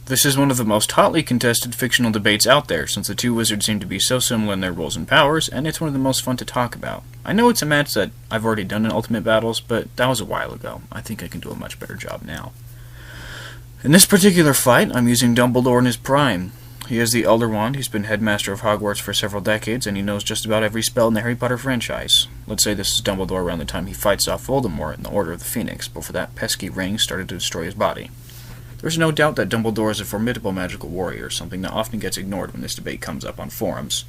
This is one of the most hotly contested fictional debates out there, since the two wizards seem to be so similar in their roles and powers, and it's one of the most fun to talk about. I know it's a match that I've already done in Ultimate Battles, but that was a while ago. I think I can do a much better job now. In this particular fight, I'm using Dumbledore in his prime. He has the Elder Wand, he's been headmaster of Hogwarts for several decades, and he knows just about every spell in the Harry Potter franchise. Let's say this is Dumbledore around the time he fights off Voldemort in the Order of the Phoenix, before that pesky ring started to destroy his body. There's no doubt that Dumbledore is a formidable magical warrior, something that often gets ignored when this debate comes up on forums.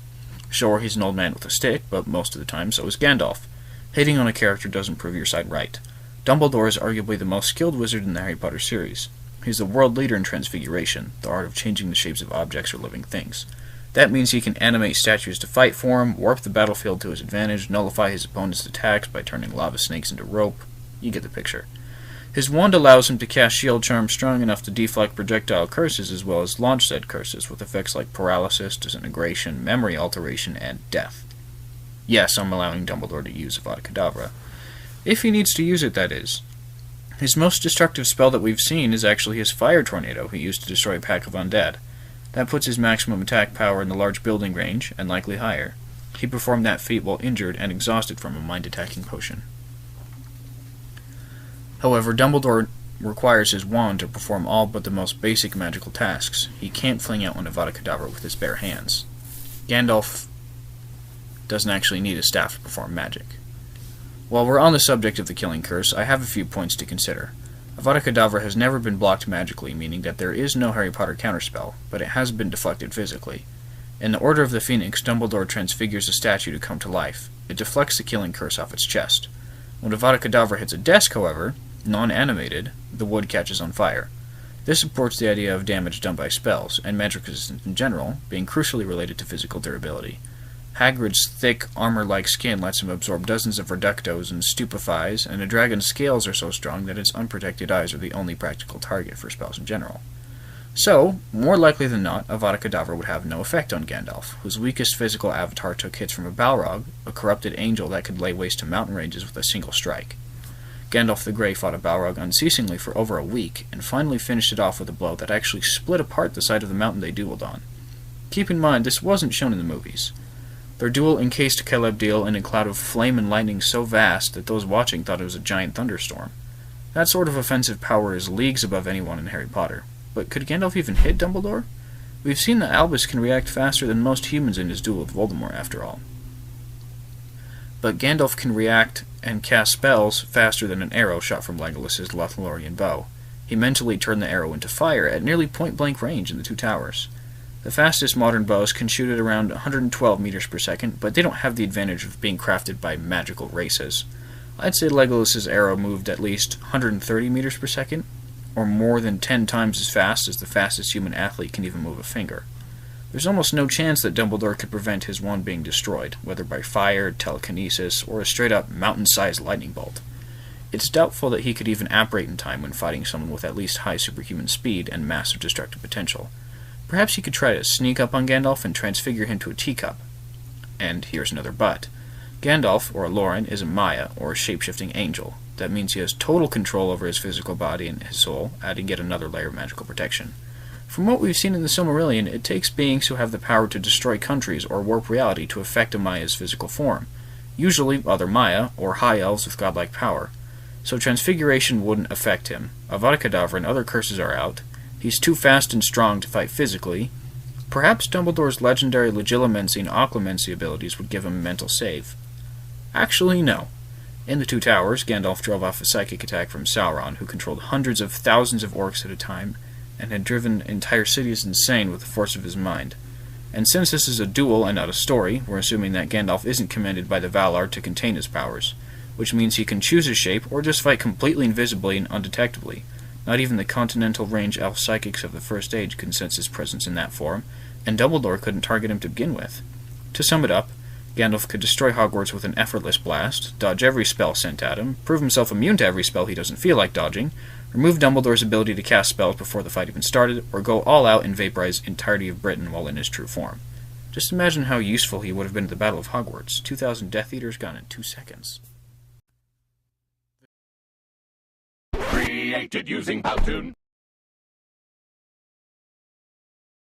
Sure, he's an old man with a stick, but most of the time so is Gandalf. Hating on a character doesn't prove your side right. Dumbledore is arguably the most skilled wizard in the Harry Potter series. He's the world leader in transfiguration, the art of changing the shapes of objects or living things. That means he can animate statues to fight for him, warp the battlefield to his advantage, nullify his opponent's attacks by turning lava snakes into rope. You get the picture. His wand allows him to cast shield charms strong enough to deflect projectile curses as well as launch said curses with effects like paralysis, disintegration, memory alteration, and death. Yes, I'm allowing Dumbledore to use Avada Kedavra. If he needs to use it, that is. His most destructive spell that we've seen is actually his Fire Tornado he used to destroy a pack of undead. That puts his maximum attack power in the large building range, and likely higher. He performed that feat while injured and exhausted from a mind-attacking potion. However, Dumbledore requires his wand to perform all but the most basic magical tasks. He can't fling out an Avada Kedavra with his bare hands. Gandalf doesn't actually need a staff to perform magic. While we're on the subject of the Killing Curse, I have a few points to consider. Avada Kedavra has never been blocked magically, meaning that there is no Harry Potter counterspell, but it has been deflected physically. In the Order of the Phoenix, Dumbledore transfigures a statue to come to life. It deflects the Killing Curse off its chest. When Avada Kedavra hits a desk, however, non-animated, the wood catches on fire. This supports the idea of damage done by spells, and magic resistance in general, being crucially related to physical durability. Hagrid's thick, armor-like skin lets him absorb dozens of reductos and stupefies, and a dragon's scales are so strong that its unprotected eyes are the only practical target for spells in general. So, more likely than not, Avada Kedavra would have no effect on Gandalf, whose weakest physical avatar took hits from a Balrog, a corrupted angel that could lay waste to mountain ranges with a single strike. Gandalf the Grey fought a Balrog unceasingly for over a week, and finally finished it off with a blow that actually split apart the side of the mountain they dueled on. Keep in mind, this wasn't shown in the movies. Their duel encased Celebdil in a cloud of flame and lightning so vast that those watching thought it was a giant thunderstorm. That sort of offensive power is leagues above anyone in Harry Potter. But could Gandalf even hit Dumbledore? We've seen that Albus can react faster than most humans in his duel with Voldemort, after all. But Gandalf can react and cast spells faster than an arrow shot from Legolas's Lothlorien bow. He mentally turned the arrow into fire at nearly point-blank range in the Two Towers. The fastest modern bows can shoot at around 112 meters per second, but they don't have the advantage of being crafted by magical races. I'd say Legolas's arrow moved at least 130 meters per second, or more than 10 times as fast as the fastest human athlete can even move a finger. There's almost no chance that Dumbledore could prevent his wand being destroyed, whether by fire, telekinesis, or a straight-up mountain-sized lightning bolt. It's doubtful that he could even apparate in time when fighting someone with at least high superhuman speed and massive destructive potential. Perhaps he could try to sneak up on Gandalf and transfigure him to a teacup. And here's another but. Gandalf, or Lauren, is a Maya, or a shape-shifting angel. That means he has total control over his physical body and his soul, adding yet another layer of magical protection. From what we've seen in the Silmarillion, it takes beings who have the power to destroy countries or warp reality to affect a Maya's physical form. Usually other Maya, or high elves with godlike power. So transfiguration wouldn't affect him. Avada Kedavra and other curses are out. He's too fast and strong to fight physically. Perhaps Dumbledore's legendary Legilimency and Occlumency abilities would give him a mental save. Actually, no. In the Two Towers, Gandalf drove off a psychic attack from Sauron, who controlled hundreds of thousands of orcs at a time, and had driven entire cities insane with the force of his mind. And since this is a duel and not a story, we're assuming that Gandalf isn't commanded by the Valar to contain his powers, which means he can choose his shape or just fight completely invisibly and undetectably. Not even the continental range elf psychics of the First Age could sense his presence in that form, and Dumbledore couldn't target him to begin with. To sum it up, Gandalf could destroy Hogwarts with an effortless blast, dodge every spell sent at him, prove himself immune to every spell he doesn't feel like dodging, remove Dumbledore's ability to cast spells before the fight even started, or go all out and vaporize entirety of Britain while in his true form. Just imagine how useful he would have been at the Battle of Hogwarts. 2,000 Death Eaters gone in 2 seconds. Created using Powtoon.